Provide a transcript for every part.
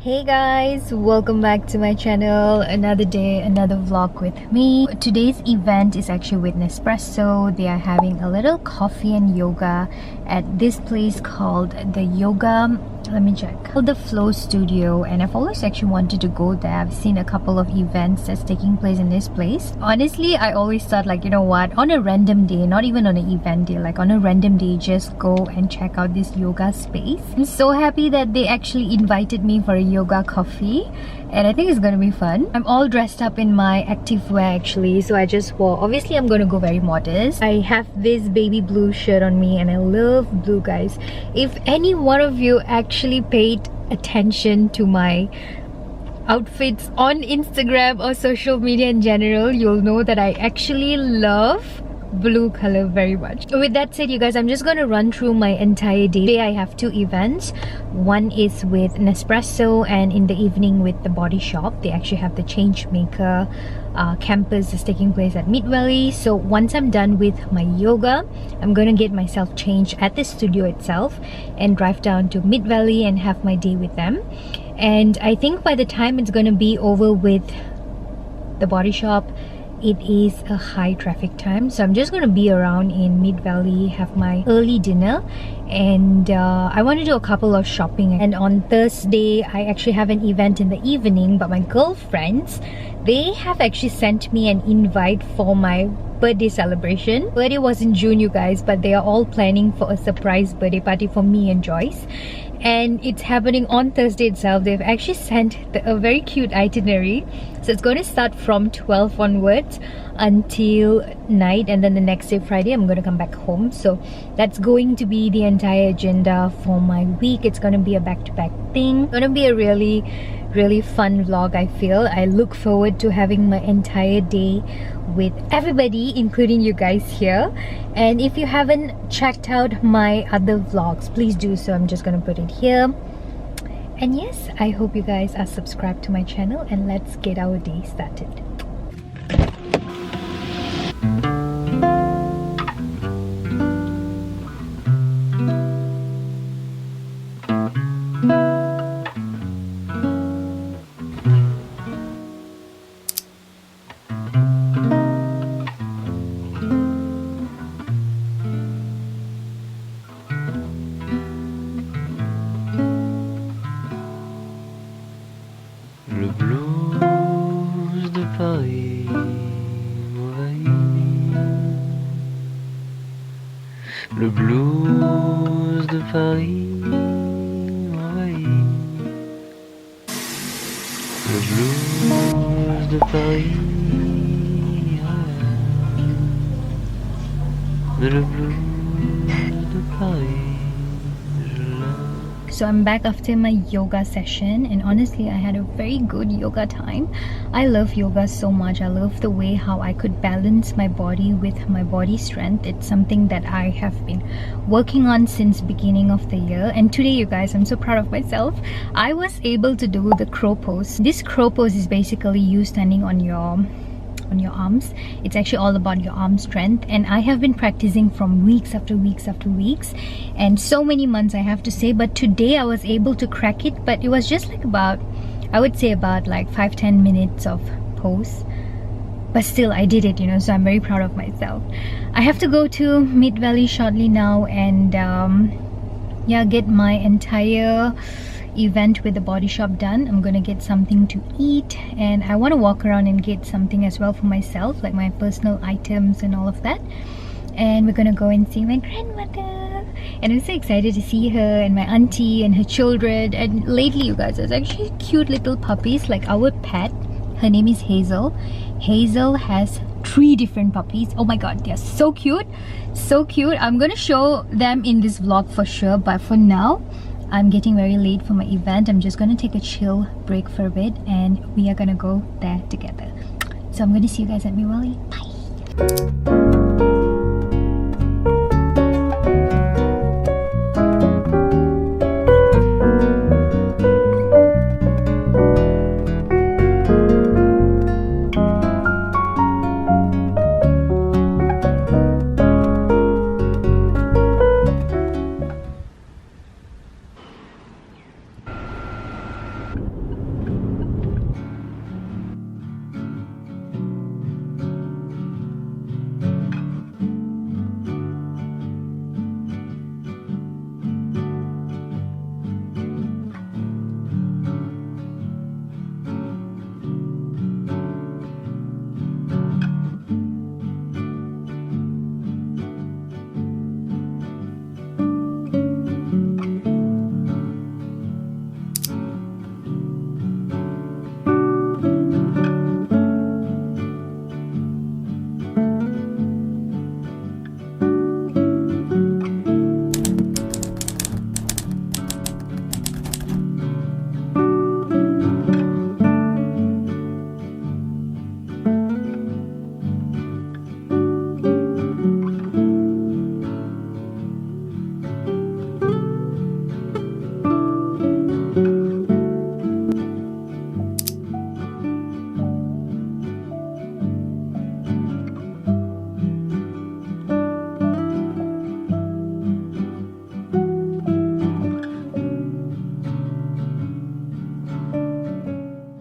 Hey guys, welcome back to my channel. Another day, another vlog with me. Today's event is actually with Nespresso. They are having a little coffee and yoga at this place called the the Flow Studio, and I've always actually wanted to go there. I've seen a couple of events that's taking place in this place. Honestly, I always thought, like, you know what, on a random day, not even on an event day, like on a random day, just go and check out this yoga space. I'm so happy that they actually invited me for a yoga coffee, and I think it's gonna be fun. I'm all dressed up in my active wear actually, so I just wore, obviously I'm gonna go very modest. I have this baby blue shirt on me and I love blue, guys. If any one of you actually paid attention to my outfits on Instagram or social media in general, you'll know that I actually love blue color very much. With that said, you guys, I'm just going to run through my entire day. Today I have two events. One is with Nespresso, and in the evening with the Body Shop. They actually have the Changemaker campus is taking place at Mid Valley. So once I'm done with my yoga, I'm gonna get myself changed at the studio itself and drive down to Mid Valley and have my day with them. And I think by the time it's gonna be over with the Body Shop, it is a high traffic time, so I'm just going to be around in Mid Valley, have my early dinner, and I want to do a couple of shopping. And on Thursday I actually have an event in the evening, but my girlfriends, they have actually sent me an invite for my birthday celebration. Birthday was in June, you guys, but they are all planning for a surprise birthday party for me and Joyce, and it's happening on Thursday itself. They've actually sent a very cute itinerary, so it's going to start from 12 onwards until night, and then the next day, Friday, I'm going to come back home. So that's going to be the entire agenda for my week. It's going to be a back-to-back thing. It's going to be a really fun vlog. I look forward to having my entire day with everybody, including you guys here. And if you haven't checked out my other vlogs, please do so. I'm just gonna put it here. And yes, I hope you guys are subscribed to my channel, and let's get our day started. Le blues de Paris m'envahit. Le blues de Paris m'envahit. Le blues de Paris revient. Mais le blues de Paris, je l'aime. So I'm back after my yoga session, and honestly I had a very good yoga time. I love yoga so much. I love the way how I could balance my body with my body strength. It's something that I have been working on since beginning of the year, and today, you guys, I'm so proud of myself. I was able to do the crow pose. This crow pose is basically you standing on your arms. It's actually all about your arm strength, and I have been practicing from weeks after weeks after weeks, and so many months, I have to say. But today I was able to crack it, but it was just like about, I would say about like 5-10 minutes of pose, but still I did it, you know, so I'm very proud of myself. I have to go to Mid Valley shortly now, and yeah, get my entire event with the Body Shop done. I'm gonna get something to eat, and I want to walk around and get something as well for myself, like my personal items and all of that. And we're gonna go and see my grandmother, and I'm so excited to see her and my auntie and her children. And lately, you guys, there's actually cute little puppies, like our pet. Her name is Hazel. Hazel has 3 different puppies. Oh my god, they're so cute, so cute. I'm gonna show them in this vlog for sure, but for now I'm getting very late for my event. I'm just gonna take a chill break for a bit, and we are gonna go there together. So I'm gonna see you guys at Miwali. Bye.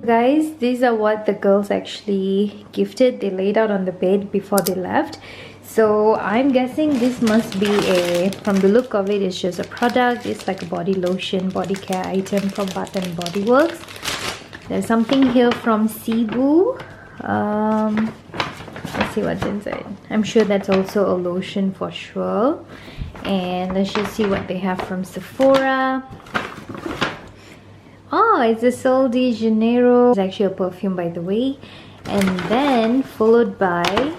Guys, these are what the girls actually gifted. They laid out on the bed before they left. So I'm guessing this must be from the look of it, it's just a product. It's like a body lotion, body care item from Bath and Body Works. There's something here from Cebu. Let's see what's inside. I'm sure that's also a lotion for sure. And let's just see what they have from Sephora. Oh, it's a Sol de Janeiro. It's actually a perfume, by the way. And then followed by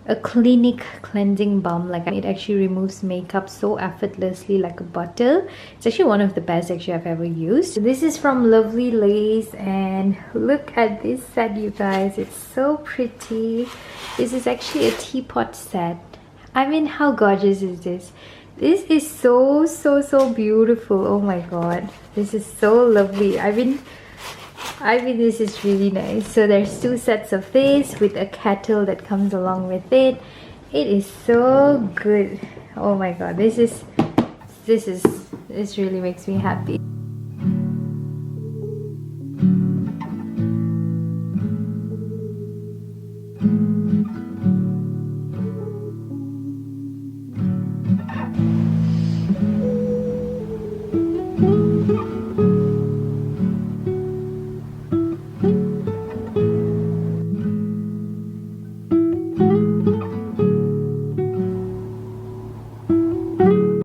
a Clinique cleansing balm. Like, it actually removes makeup so effortlessly, like a butter. It's actually one of the best actually I've ever used. This is from Lovely Lace, and look at this set, you guys. It's so pretty. This is actually a teapot set. I mean, how gorgeous is this? This is so beautiful. Oh my god, this is so lovely. I mean this is really nice. So there's 2 sets of this with a kettle that comes along with it. It is so good. Oh my god, this really makes me happy.